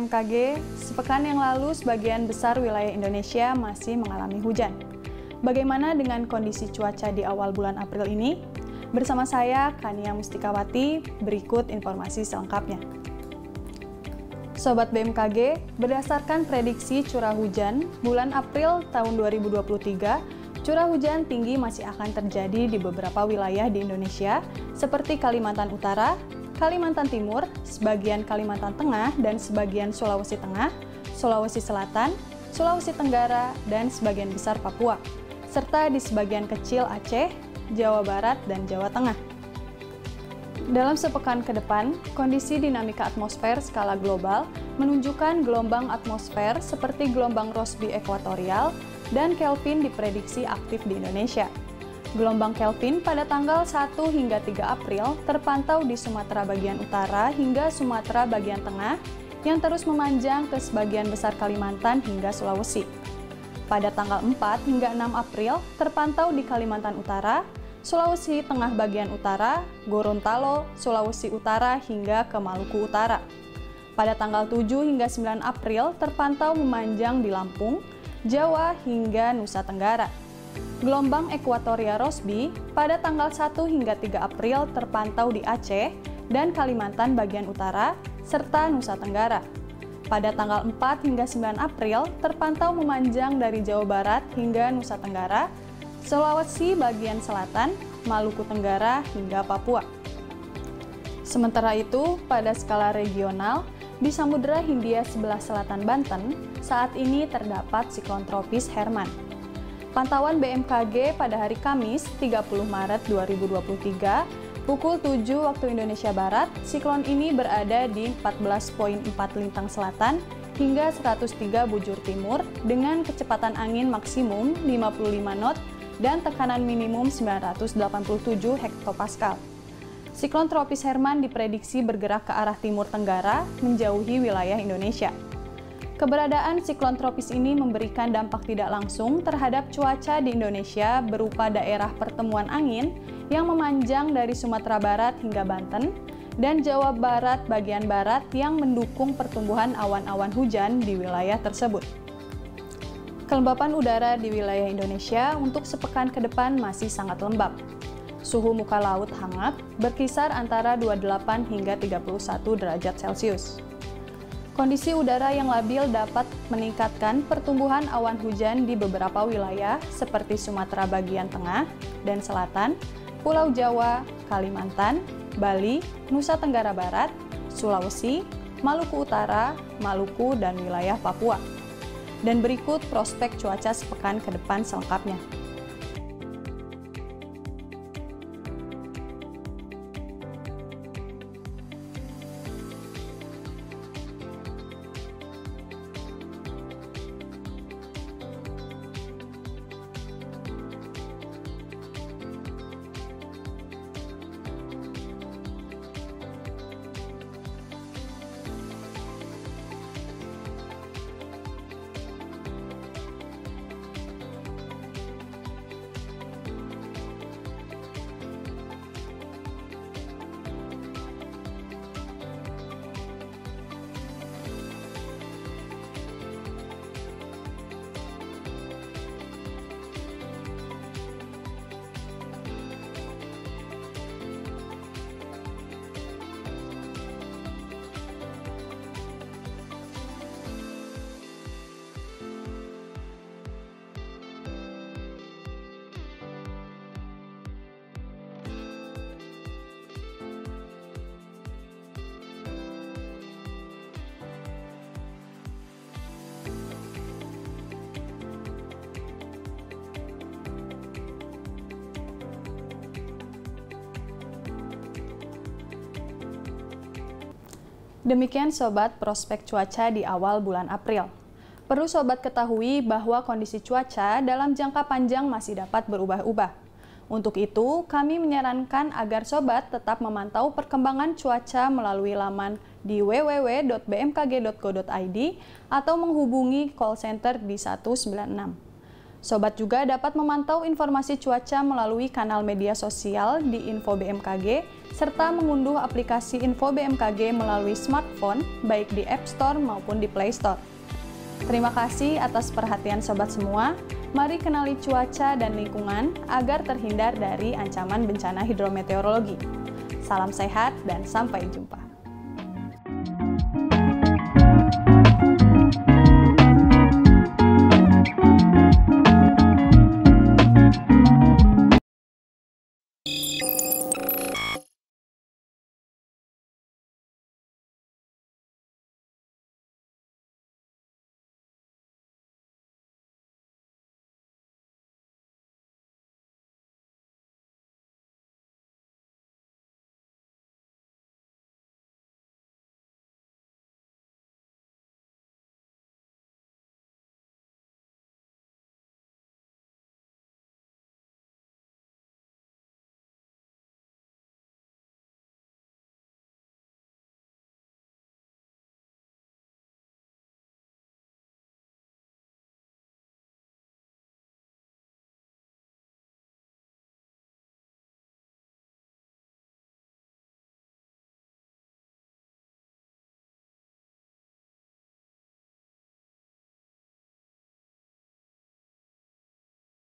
BMKG, sepekan yang lalu sebagian besar wilayah Indonesia masih mengalami hujan. Bagaimana dengan kondisi cuaca di awal bulan April ini? Bersama saya, Kania Mustikawati, berikut informasi selengkapnya. Sobat BMKG, berdasarkan prediksi curah hujan, bulan April tahun 2023, curah hujan tinggi masih akan terjadi di beberapa wilayah di Indonesia, seperti Kalimantan Utara, Kalimantan Timur, sebagian Kalimantan Tengah, dan sebagian Sulawesi Tengah, Sulawesi Selatan, Sulawesi Tenggara, dan sebagian besar Papua, serta di sebagian kecil Aceh, Jawa Barat, dan Jawa Tengah. Dalam sepekan ke depan, kondisi dinamika atmosfer skala global menunjukkan gelombang atmosfer seperti gelombang Rossby ekuatorial dan Kelvin diprediksi aktif di Indonesia. Gelombang Kelvin pada tanggal 1 hingga 3 April terpantau di Sumatera bagian utara hingga Sumatera bagian tengah yang terus memanjang ke sebagian besar Kalimantan hingga Sulawesi. Pada tanggal 4 hingga 6 April terpantau di Kalimantan Utara, Sulawesi Tengah bagian utara, Gorontalo, Sulawesi Utara hingga ke Maluku Utara. Pada tanggal 7 hingga 9 April terpantau memanjang di Lampung, Jawa hingga Nusa Tenggara. Gelombang ekuatoria Rossby pada tanggal 1 hingga 3 April terpantau di Aceh dan Kalimantan bagian utara, serta Nusa Tenggara. Pada tanggal 4 hingga 9 April terpantau memanjang dari Jawa Barat hingga Nusa Tenggara, Sulawesi bagian selatan, Maluku Tenggara, hingga Papua. Sementara itu, pada skala regional, di Samudra Hindia sebelah selatan Banten, saat ini terdapat siklon tropis Herman. Pantauan BMKG pada hari Kamis, 30 Maret 2023, pukul 7 waktu Indonesia Barat, siklon ini berada di 14,4 lintang selatan hingga 103 bujur timur dengan kecepatan angin maksimum 55 knot dan tekanan minimum 987 hektopascal. Siklon tropis Herman diprediksi bergerak ke arah timur tenggara menjauhi wilayah Indonesia. Keberadaan siklon tropis ini memberikan dampak tidak langsung terhadap cuaca di Indonesia berupa daerah pertemuan angin yang memanjang dari Sumatera Barat hingga Banten dan Jawa Barat bagian barat yang mendukung pertumbuhan awan-awan hujan di wilayah tersebut. Kelembapan udara di wilayah Indonesia untuk sepekan ke depan masih sangat lembab. Suhu muka laut hangat berkisar antara 28 hingga 31 derajat Celcius. Kondisi udara yang labil dapat meningkatkan pertumbuhan awan hujan di beberapa wilayah seperti Sumatera bagian tengah dan selatan, Pulau Jawa, Kalimantan, Bali, Nusa Tenggara Barat, Sulawesi, Maluku Utara, Maluku, dan wilayah Papua. Dan berikut prospek cuaca sepekan ke depan selengkapnya. Demikian Sobat prospek cuaca di awal bulan April. Perlu Sobat ketahui bahwa kondisi cuaca dalam jangka panjang masih dapat berubah-ubah. Untuk itu, kami menyarankan agar Sobat tetap memantau perkembangan cuaca melalui laman di www.bmkg.go.id atau menghubungi call center di 196. Sobat juga dapat memantau informasi cuaca melalui kanal media sosial di Info BMKG, serta mengunduh aplikasi Info BMKG melalui smartphone, baik di App Store maupun di Play Store. Terima kasih atas perhatian sobat semua. Mari kenali cuaca dan lingkungan agar terhindar dari ancaman bencana hidrometeorologi. Salam sehat dan sampai jumpa.